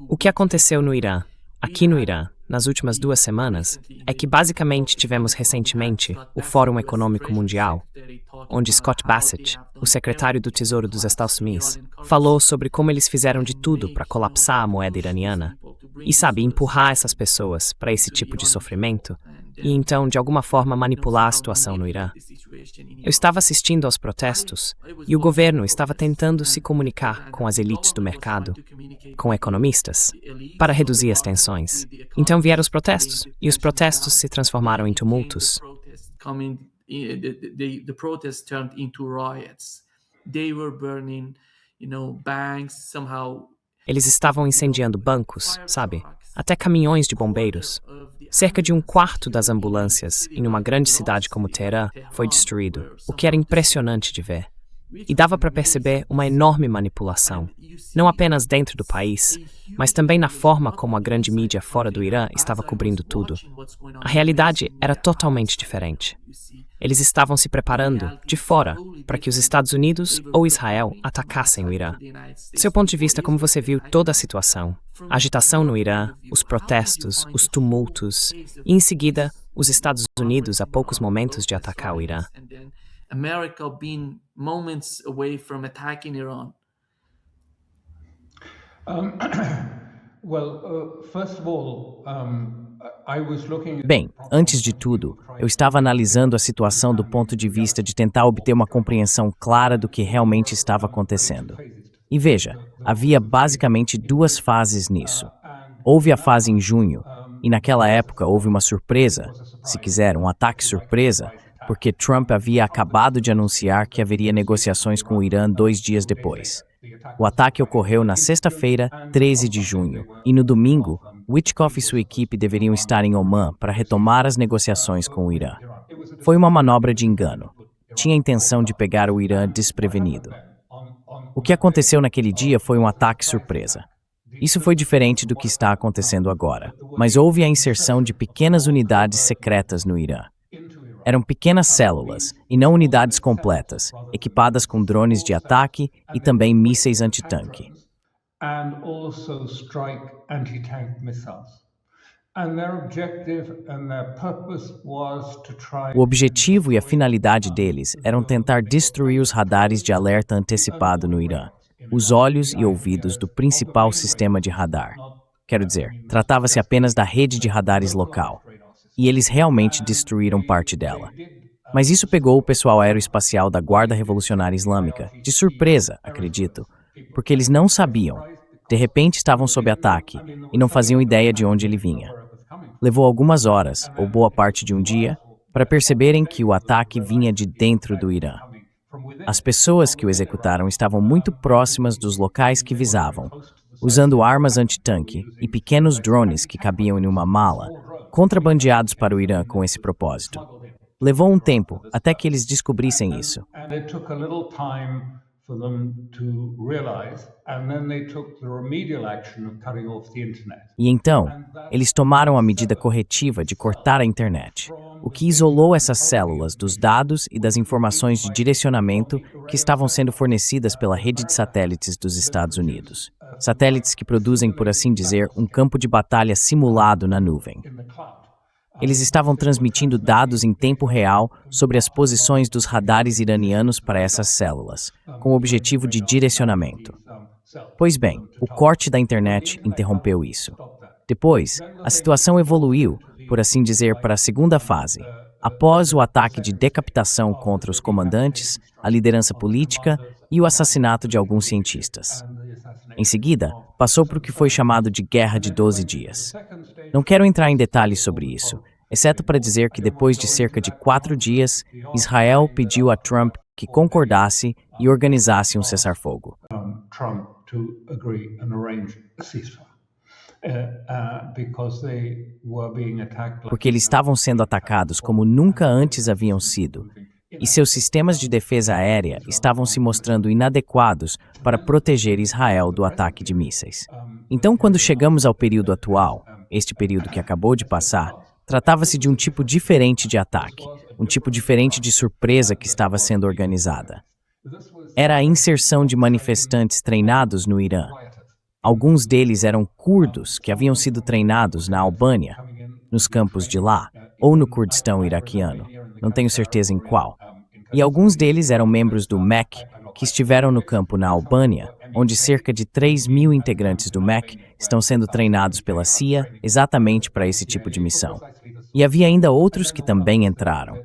O que aconteceu no Irã, aqui no Irã, nas últimas 2 semanas, é que basicamente tivemos recentemente o Fórum Econômico Mundial, onde Scott Bassett, o secretário do Tesouro dos Estados Unidos, falou sobre como eles fizeram de tudo para colapsar a moeda iraniana e, empurrar essas pessoas para esse tipo de sofrimento e então, de alguma forma, manipular a situação no Irã. Eu estava assistindo aos protestos e o governo estava tentando se comunicar com as elites do mercado, com economistas, para reduzir as tensões. Então vieram os protestos e os protestos se transformaram em tumultos. The protests turned into riots. They were burning, banks somehow. Eles estavam incendiando bancos, até caminhões de bombeiros. Cerca de 1/4 das ambulâncias em uma grande cidade como Teherã foi destruído, o que era impressionante de ver. E dava para perceber uma enorme manipulação, não apenas dentro do país, mas também na forma como a grande mídia fora do Irã estava cobrindo tudo. A realidade era totalmente diferente. Eles estavam se preparando, de fora, para que os Estados Unidos ou Israel atacassem o Irã. Do seu ponto de vista, como você viu toda a situação? A agitação no Irã, os protestos, os tumultos, e em seguida, os Estados Unidos a poucos momentos de atacar o Irã. America being moments away from attacking Iran. Bem, antes de tudo, eu estava analisando a situação do ponto de vista de tentar obter uma compreensão clara do que realmente estava acontecendo. E veja, havia basicamente 2 fases nisso. Houve a fase em junho, e naquela época houve uma surpresa, se quiser, um ataque surpresa, porque Trump havia acabado de anunciar que haveria negociações com o Irã 2 dias depois. O ataque ocorreu na sexta-feira, 13 de junho, e no domingo, Witkoff e sua equipe deveriam estar em Omã para retomar as negociações com o Irã. Foi uma manobra de engano. Tinha a intenção de pegar o Irã desprevenido. O que aconteceu naquele dia foi um ataque surpresa. Isso foi diferente do que está acontecendo agora, mas houve a inserção de pequenas unidades secretas no Irã. Eram pequenas células, e não unidades completas, equipadas com drones de ataque e também mísseis antitanque. O objetivo e a finalidade deles eram tentar destruir os radares de alerta antecipado no Irã, os olhos e ouvidos do principal sistema de radar. Quero dizer, tratava-se apenas da rede de radares local. E eles realmente destruíram parte dela. Mas isso pegou o pessoal aeroespacial da Guarda Revolucionária Islâmica, de surpresa, acredito, porque eles não sabiam. De repente estavam sob ataque e não faziam ideia de onde ele vinha. Levou algumas horas, ou boa parte de um dia, para perceberem que o ataque vinha de dentro do Irã. As pessoas que o executaram estavam muito próximas dos locais que visavam, usando armas antitanque e pequenos drones que cabiam em uma mala, contrabandeados para o Irã com esse propósito. Levou um tempo até que eles descobrissem isso. E então, eles tomaram a medida corretiva de cortar a internet, o que isolou essas células dos dados e das informações de direcionamento que estavam sendo fornecidas pela rede de satélites dos Estados Unidos. Satélites que produzem, por assim dizer, um campo de batalha simulado na nuvem. Eles estavam transmitindo dados em tempo real sobre as posições dos radares iranianos para essas células, com o objetivo de direcionamento. Pois bem, o corte da internet interrompeu isso. Depois, a situação evoluiu, por assim dizer, para a segunda fase, após o ataque de decapitação contra os comandantes, a liderança política e o assassinato de alguns cientistas. Em seguida, passou para o que foi chamado de Guerra de 12 Dias. Não quero entrar em detalhes sobre isso, exceto para dizer que depois de cerca de 4 dias, Israel pediu a Trump que concordasse e organizasse um cessar-fogo. Porque eles estavam sendo atacados como nunca antes haviam sido, e seus sistemas de defesa aérea estavam se mostrando inadequados para proteger Israel do ataque de mísseis. Então, quando chegamos ao período atual, este período que acabou de passar, tratava-se de um tipo diferente de ataque, um tipo diferente de surpresa que estava sendo organizada. era a inserção de manifestantes treinados no Irã. Alguns deles eram curdos que haviam sido treinados na Albânia, nos campos de lá, ou no Kurdistão iraquiano, não tenho certeza em qual. E alguns deles eram membros do MEK, que estiveram no campo na Albânia, onde cerca de 3.000 integrantes do MEK estão sendo treinados pela CIA exatamente para esse tipo de missão. E havia ainda outros que também entraram.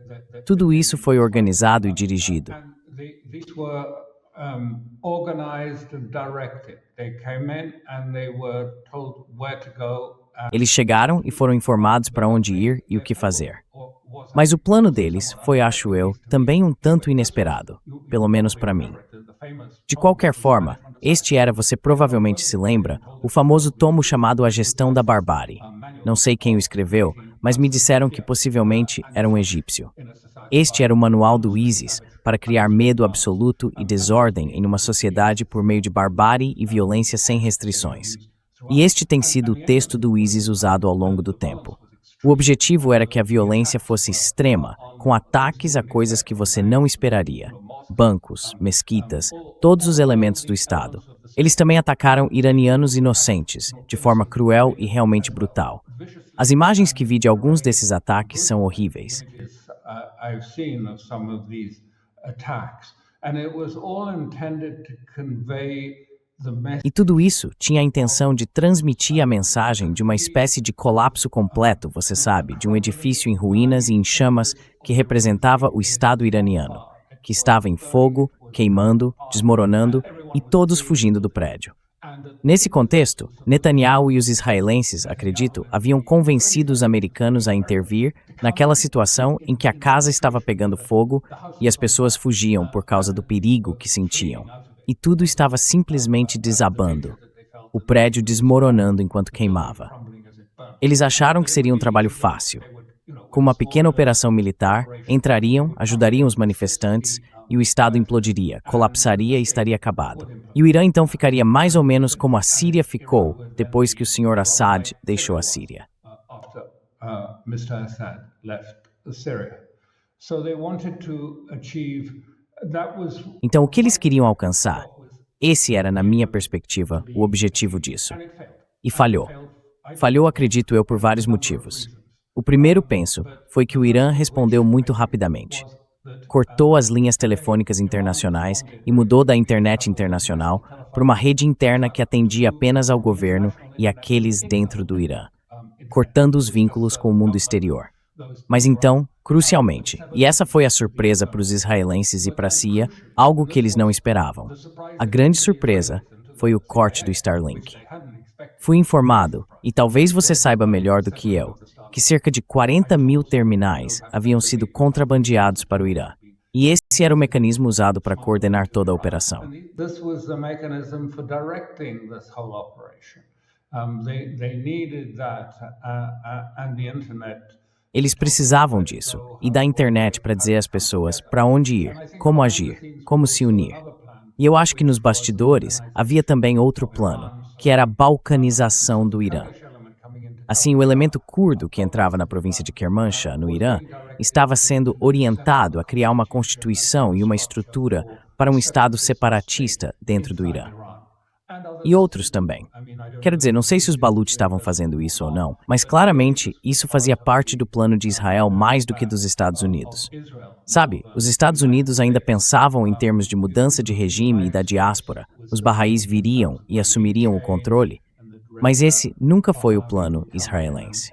Tudo isso foi organizado e dirigido. Eles chegaram e foram informados para onde ir e o que fazer. Mas o plano deles foi, acho eu, também um tanto inesperado, pelo menos para mim. De qualquer forma, este era, você provavelmente se lembra, o famoso tomo chamado A Gestão da Barbárie. Não sei quem o escreveu, mas me disseram que possivelmente era um egípcio. Este era o manual do ISIS para criar medo absoluto e desordem em uma sociedade por meio de barbárie e violência sem restrições. E este tem sido o texto do ISIS usado ao longo do tempo. O objetivo era que a violência fosse extrema, com ataques a coisas que você não esperaria. Bancos, mesquitas, todos os elementos do Estado. Eles também atacaram iranianos inocentes, de forma cruel e realmente brutal. As imagens que vi de alguns desses ataques são horríveis. E tudo isso tinha a intenção de transmitir a mensagem de uma espécie de colapso completo, você sabe, de um edifício em ruínas e em chamas que representava o Estado iraniano, que estava em fogo, queimando, desmoronando e todos fugindo do prédio. Nesse contexto, Netanyahu e os israelenses, acredito, haviam convencido os americanos a intervir naquela situação em que a casa estava pegando fogo e as pessoas fugiam por causa do perigo que sentiam. E tudo estava simplesmente desabando, o prédio desmoronando enquanto queimava. Eles acharam que seria um trabalho fácil. Com uma pequena operação militar, entrariam, ajudariam os manifestantes e o Estado implodiria, colapsaria e estaria acabado. E o Irã então ficaria mais ou menos como a Síria ficou depois que o Sr. Assad deixou a Síria. Então, o que eles queriam alcançar? Esse era, na minha perspectiva, o objetivo disso. E falhou. Falhou, acredito eu, por vários motivos. O primeiro, penso, foi que o Irã respondeu muito rapidamente. Cortou as linhas telefônicas internacionais e mudou da internet internacional para uma rede interna que atendia apenas ao governo e àqueles dentro do Irã, cortando os vínculos com o mundo exterior. Mas então, crucialmente, e essa foi a surpresa para os israelenses e para a CIA, algo que eles não esperavam. A grande surpresa foi o corte do Starlink. Fui informado, e talvez você saiba melhor do que eu, que cerca de 40.000 terminais haviam sido contrabandeados para o Irã. E esse era o mecanismo usado para coordenar toda a operação. Eles precisavam disso, e da internet para dizer às pessoas para onde ir, como agir, como se unir. E eu acho que nos bastidores havia também outro plano, que era a balcanização do Irã. Assim, o elemento curdo que entrava na província de Kermanshah, no Irã, estava sendo orientado a criar uma constituição e uma estrutura para um Estado separatista dentro do Irã. E outros também. Quero dizer, não sei se os Baluch estavam fazendo isso ou não, mas claramente isso fazia parte do plano de Israel mais do que dos Estados Unidos. Sabe, os Estados Unidos ainda pensavam em termos de mudança de regime e da diáspora. Os Bahá'ís viriam e assumiriam o controle. Mas esse nunca foi o plano israelense.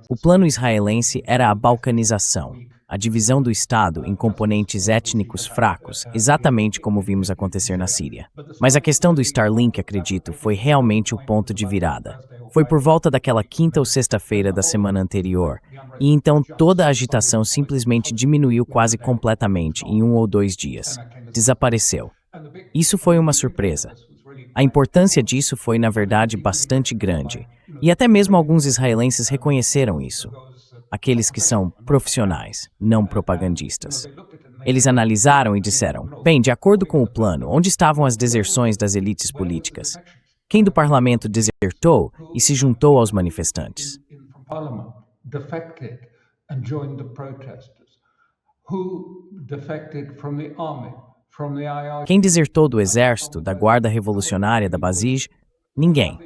O plano israelense era a balcanização, a divisão do Estado em componentes étnicos fracos, exatamente como vimos acontecer na Síria. Mas a questão do Starlink, acredito, foi realmente o ponto de virada. Foi por volta daquela quinta ou sexta-feira da semana anterior, e então toda a agitação simplesmente diminuiu quase completamente em 1 ou 2 dias. Desapareceu. Isso foi uma surpresa. A importância disso foi, na verdade, bastante grande, e até mesmo alguns israelenses reconheceram isso. Aqueles que são profissionais, não propagandistas. Eles analisaram e disseram, bem, de acordo com o plano, onde estavam as deserções das elites políticas? Quem do parlamento desertou e se juntou aos manifestantes? defected and joined the protesters? Who defected from the army, from the IRG? Quem desertou do exército, da Guarda Revolucionária, da Basij? Ninguém.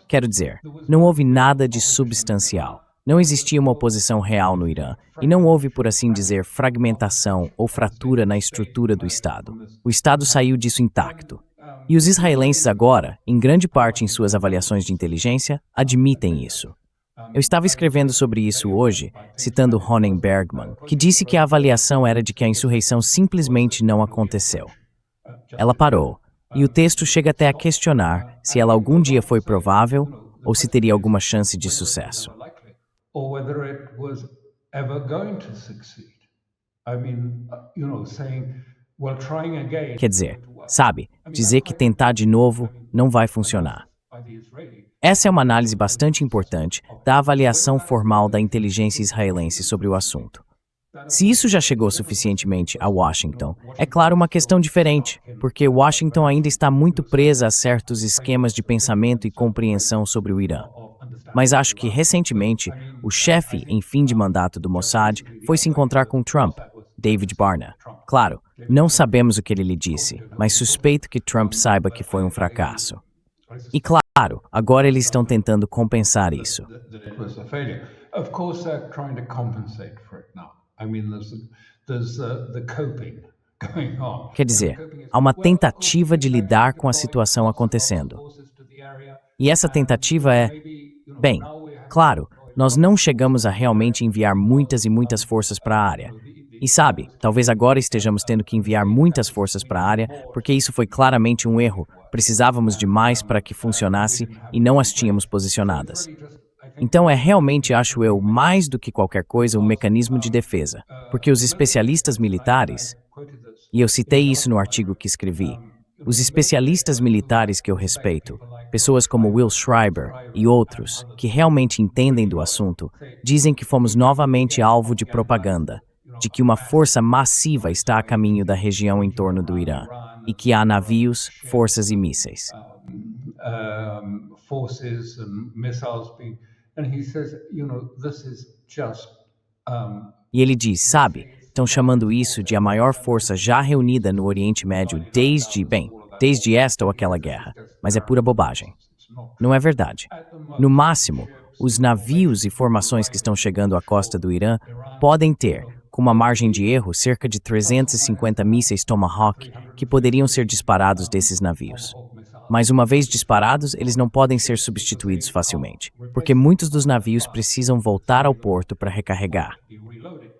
Quero dizer, não houve nada de substancial. Não existia uma oposição real no Irã, e não houve, por assim dizer, fragmentação ou fratura na estrutura do Estado. O Estado saiu disso intacto. E os israelenses agora, em grande parte em suas avaliações de inteligência, admitem isso. Eu estava escrevendo sobre isso hoje, citando Ronen Bergman, que disse que a avaliação era de que a insurreição simplesmente não aconteceu. Ela parou, e o texto chega até a questionar se ela algum dia foi provável ou se teria alguma chance de sucesso. Or whether it was ever going to succeed. I mean, saying, well, trying again. Quer dizer, sabe, dizer que tentar de novo não vai funcionar. Essa é uma análise bastante importante da avaliação formal da inteligência israelense sobre o assunto. Se isso já chegou suficientemente a Washington, é claro uma questão diferente, porque Washington ainda está muito presa a certos esquemas de pensamento e compreensão sobre o Irã. Mas acho que, recentemente, o chefe em fim de mandato do Mossad foi se encontrar com Trump, David Barna. Claro, não sabemos o que ele lhe disse, mas suspeito que Trump saiba que foi um fracasso. E claro, agora eles estão tentando compensar isso. Of course, they're trying to compensate for it now. I mean, there's the coping going on. Quer dizer, há uma tentativa de lidar com a situação acontecendo. E essa tentativa é, bem, claro, nós não chegamos a realmente enviar muitas e muitas forças para a área. E sabe, talvez agora estejamos tendo que enviar muitas forças para a área, porque isso foi claramente um erro. Precisávamos de mais para que funcionasse e não as tínhamos posicionadas. Então é realmente, acho eu, mais do que qualquer coisa, um mecanismo de defesa. Porque os especialistas militares, e eu citei isso no artigo que escrevi, os especialistas militares que eu respeito, pessoas como Will Schreiber e outros, que realmente entendem do assunto, dizem que fomos novamente alvo de propaganda, de que uma força massiva está a caminho da região em torno do Irã, e que há navios, forças e mísseis. Forces and missiles being, and he says, this is just. E ele diz, sabe, estão chamando isso de a maior força já reunida no Oriente Médio desde esta ou aquela guerra, mas é pura bobagem. Não é verdade. No máximo, os navios e formações que estão chegando à costa do Irã podem ter, com uma margem de erro, cerca de 350 mísseis Tomahawk que poderiam ser disparados desses navios. Mas uma vez disparados, eles não podem ser substituídos facilmente, porque muitos dos navios precisam voltar ao porto para recarregar.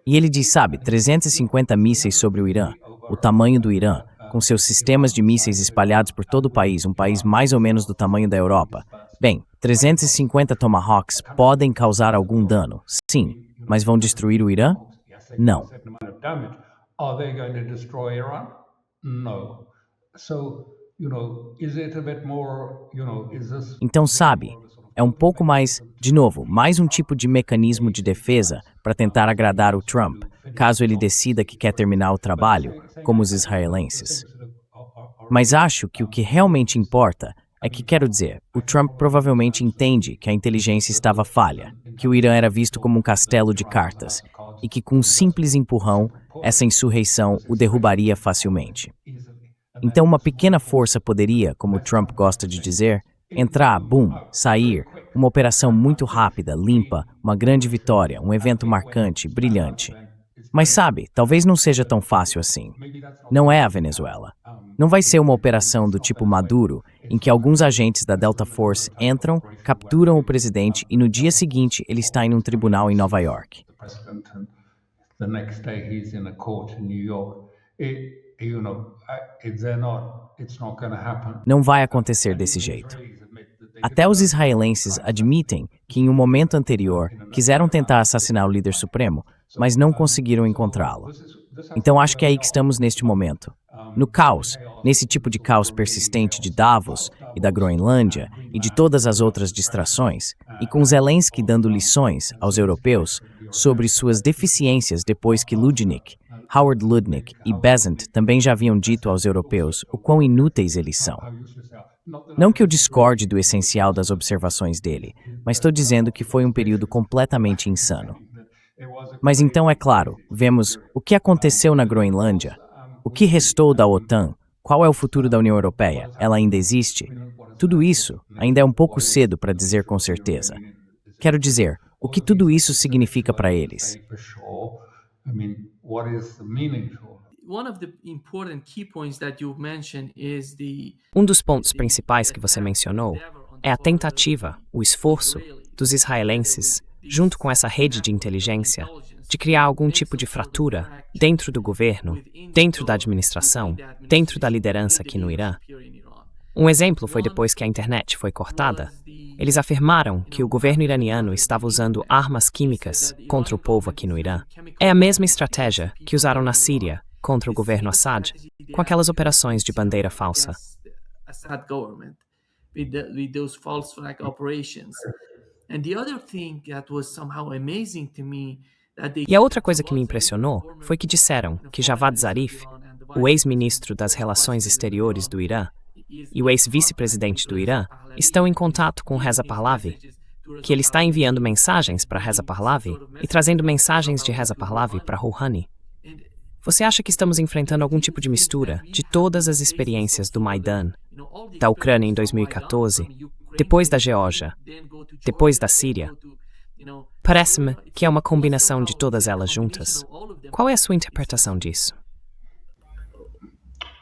E ele diz, sabe, 350 mísseis sobre o Irã, o tamanho do Irã, com seus sistemas de mísseis espalhados por todo o país, um país mais ou menos do tamanho da Europa. Bem, 350 Tomahawks podem causar algum dano, sim, mas vão destruir o Irã? Não. Are they going to destroy Iran? No. So, is it a bit more, is this... Então, sabe, é um pouco mais, de novo, mais um tipo de mecanismo de defesa para tentar agradar o Trump, caso ele decida que quer terminar o trabalho, como os israelenses. Mas acho que o que realmente importa é que, quero dizer, o Trump provavelmente entende que a inteligência estava falha, que o Irã era visto como um castelo de cartas, e que com um simples empurrão, essa insurreição o derrubaria facilmente. Então uma pequena força poderia, como o Trump gosta de dizer, entrar, boom, sair, uma operação muito rápida, limpa, uma grande vitória, um evento marcante, brilhante. Mas sabe, talvez não seja tão fácil assim. Não é a Venezuela. Não vai ser uma operação do tipo Maduro, em que alguns agentes da Delta Force entram, capturam o presidente e no dia seguinte ele está em um tribunal em Nova York. The next day he's in a court in New York. Não vai acontecer desse jeito. Até os israelenses admitem que em um momento anterior quiseram tentar assassinar o líder supremo, mas não conseguiram encontrá-lo. Então acho que é aí que estamos neste momento. No caos, nesse tipo de caos persistente de Davos e da Groenlândia e de todas as outras distrações, e com Zelensky dando lições aos europeus sobre suas deficiências depois que Howard Lutnick e Bessent também já haviam dito aos europeus o quão inúteis eles são. Não que eu discorde do essencial das observações dele, mas estou dizendo que foi um período completamente insano. Mas então, é claro, vemos o que aconteceu na Groenlândia, o que restou da OTAN, qual é o futuro da União Europeia, ela ainda existe? Tudo isso ainda é um pouco cedo para dizer com certeza. Quero dizer, o que tudo isso significa para eles? Um dos pontos principais que você mencionou é a tentativa, o esforço dos israelenses, junto com essa rede de inteligência, de criar algum tipo de fratura dentro do governo, dentro da administração, dentro da liderança aqui no Irã. Um exemplo foi depois que a internet foi cortada. Eles afirmaram que o governo iraniano estava usando armas químicas contra o povo aqui no Irã. É a mesma estratégia que usaram na Síria contra o governo Assad, com aquelas operações de bandeira falsa. E a outra coisa que me impressionou foi que disseram que Javad Zarif, o ex-ministro das Relações Exteriores do Irã, e o ex-vice-presidente do Irã estão em contato com Reza Pahlavi, que ele está enviando mensagens para Reza Pahlavi e trazendo mensagens de Reza Pahlavi para Rouhani. Você acha que estamos enfrentando algum tipo de mistura de todas as experiências do Maidan, da Ucrânia em 2014, depois da Geórgia, depois da Síria? Parece-me que é uma combinação de todas elas juntas. Qual é a sua interpretação disso?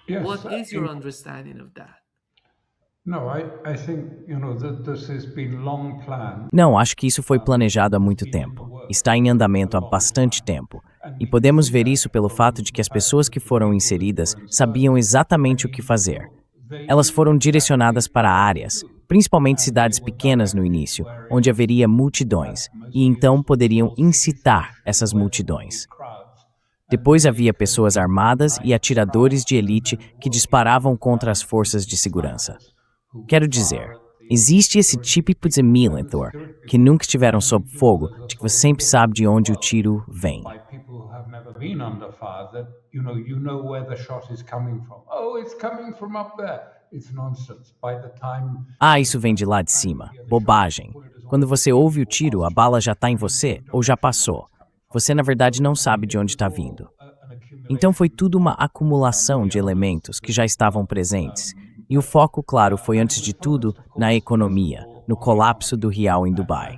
What is your understanding of that? Não, acho que isso foi planejado há muito tempo. Está em andamento há bastante tempo. E podemos ver isso pelo fato de que as pessoas que foram inseridas sabiam exatamente o que fazer. Elas foram direcionadas para áreas, principalmente cidades pequenas no início, onde haveria multidões, e então poderiam incitar essas multidões. Depois havia pessoas armadas e atiradores de elite que disparavam contra as forças de segurança. Quero dizer, existe esse tipo de militar que nunca estiveram sob fogo, de que você sempre sabe de onde o tiro vem. Ah, isso vem de lá de cima. Bobagem. Quando você ouve o tiro, a bala já está em você ou já passou. Você, na verdade, não sabe de onde está vindo. Então foi tudo uma acumulação de elementos que já estavam presentes. E o foco, claro, foi antes de tudo na economia, no colapso do real em Dubai.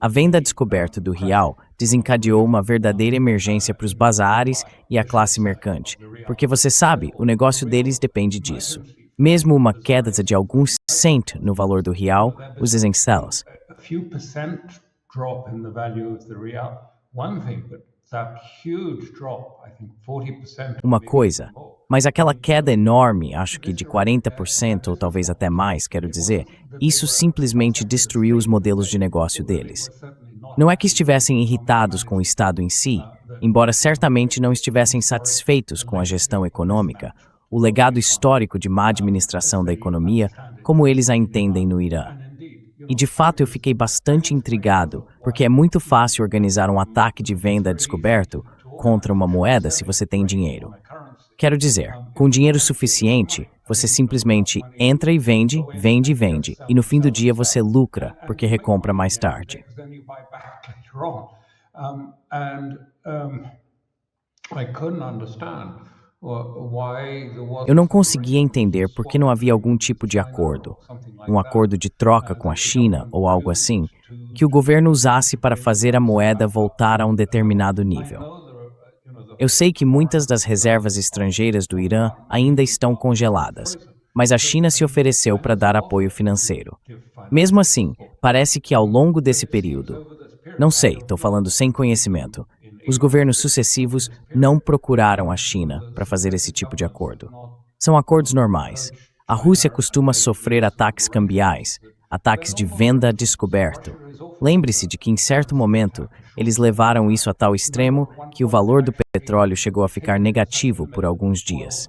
A venda descoberta do real desencadeou uma verdadeira emergência para os bazares e a classe mercante, porque você sabe, o negócio deles depende disso. Mesmo uma queda de alguns cent no valor do real, os essenciais. Uma coisa, mas aquela queda enorme, acho que de 40% ou talvez até mais, quero dizer, isso simplesmente destruiu os modelos de negócio deles. Não é que estivessem irritados com o Estado em si, embora certamente não estivessem satisfeitos com a gestão econômica, o legado histórico de má administração da economia, como eles a entendem no Irã. E de fato eu fiquei bastante intrigado, porque é muito fácil organizar um ataque de venda descoberto contra uma moeda se você tem dinheiro. Quero dizer, com dinheiro suficiente, você simplesmente entra e vende, vende e vende, e no fim do dia você lucra, porque recompra mais tarde. Eu não conseguia entender por que não havia algum tipo de acordo, um acordo de troca com a China ou algo assim, que o governo usasse para fazer a moeda voltar a um determinado nível. Eu sei que muitas das reservas estrangeiras do Irã ainda estão congeladas, mas a China se ofereceu para dar apoio financeiro. Mesmo assim, parece que ao longo desse período, não sei, estou falando sem conhecimento, os governos sucessivos não procuraram a China para fazer esse tipo de acordo. São acordos normais. A Rússia costuma sofrer ataques cambiais, ataques de venda descoberto. Lembre-se de que em certo momento eles levaram isso a tal extremo que o valor do petróleo chegou a ficar negativo por alguns dias.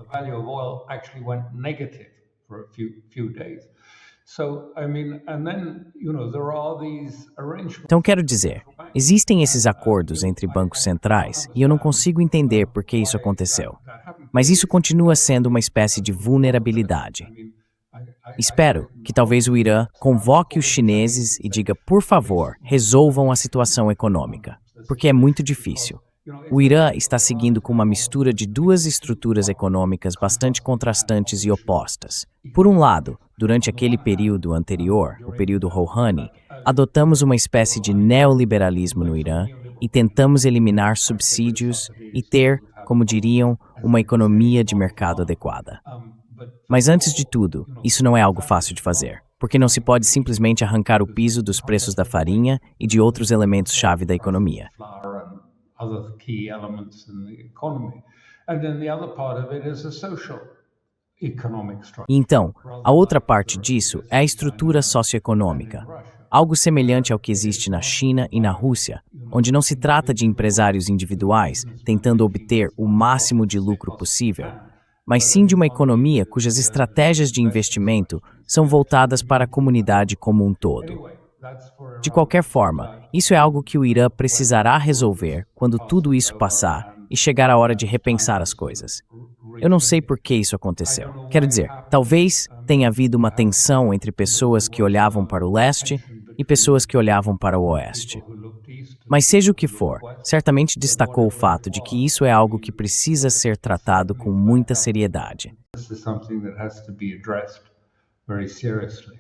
Então quero dizer, existem esses acordos entre bancos centrais e eu não consigo entender por que isso aconteceu. Mas isso continua sendo uma espécie de vulnerabilidade. Espero que talvez o Irã convoque os chineses e diga, por favor, resolvam a situação econômica, porque é muito difícil. O Irã está seguindo com uma mistura de duas estruturas econômicas bastante contrastantes e opostas. Por um lado, durante aquele período anterior, o período Rouhani, adotamos uma espécie de neoliberalismo no Irã e tentamos eliminar subsídios e ter, como diriam, uma economia de mercado adequada. Mas antes de tudo, isso não é algo fácil de fazer, porque não se pode simplesmente arrancar o piso dos preços da farinha e de outros elementos-chave da economia. Other key elements in the economy. And then the other part of it is the social economic structure. Então, a outra parte disso é a estrutura socioeconômica, algo semelhante ao que existe na China e na Rússia, onde não se trata de empresários individuais tentando obter o máximo de lucro possível, mas sim de uma economia cujas estratégias de investimento são voltadas para a comunidade como um todo. De qualquer forma, isso é algo que o Irã precisará resolver quando tudo isso passar e chegar a hora de repensar as coisas. Eu não sei por que isso aconteceu. Quero dizer, talvez tenha havido uma tensão entre pessoas que olhavam para o leste e pessoas que olhavam para o oeste. Mas seja o que for, certamente destacou o fato de que isso é algo que precisa ser tratado com muita seriedade. This is something that has to be addressed very seriously.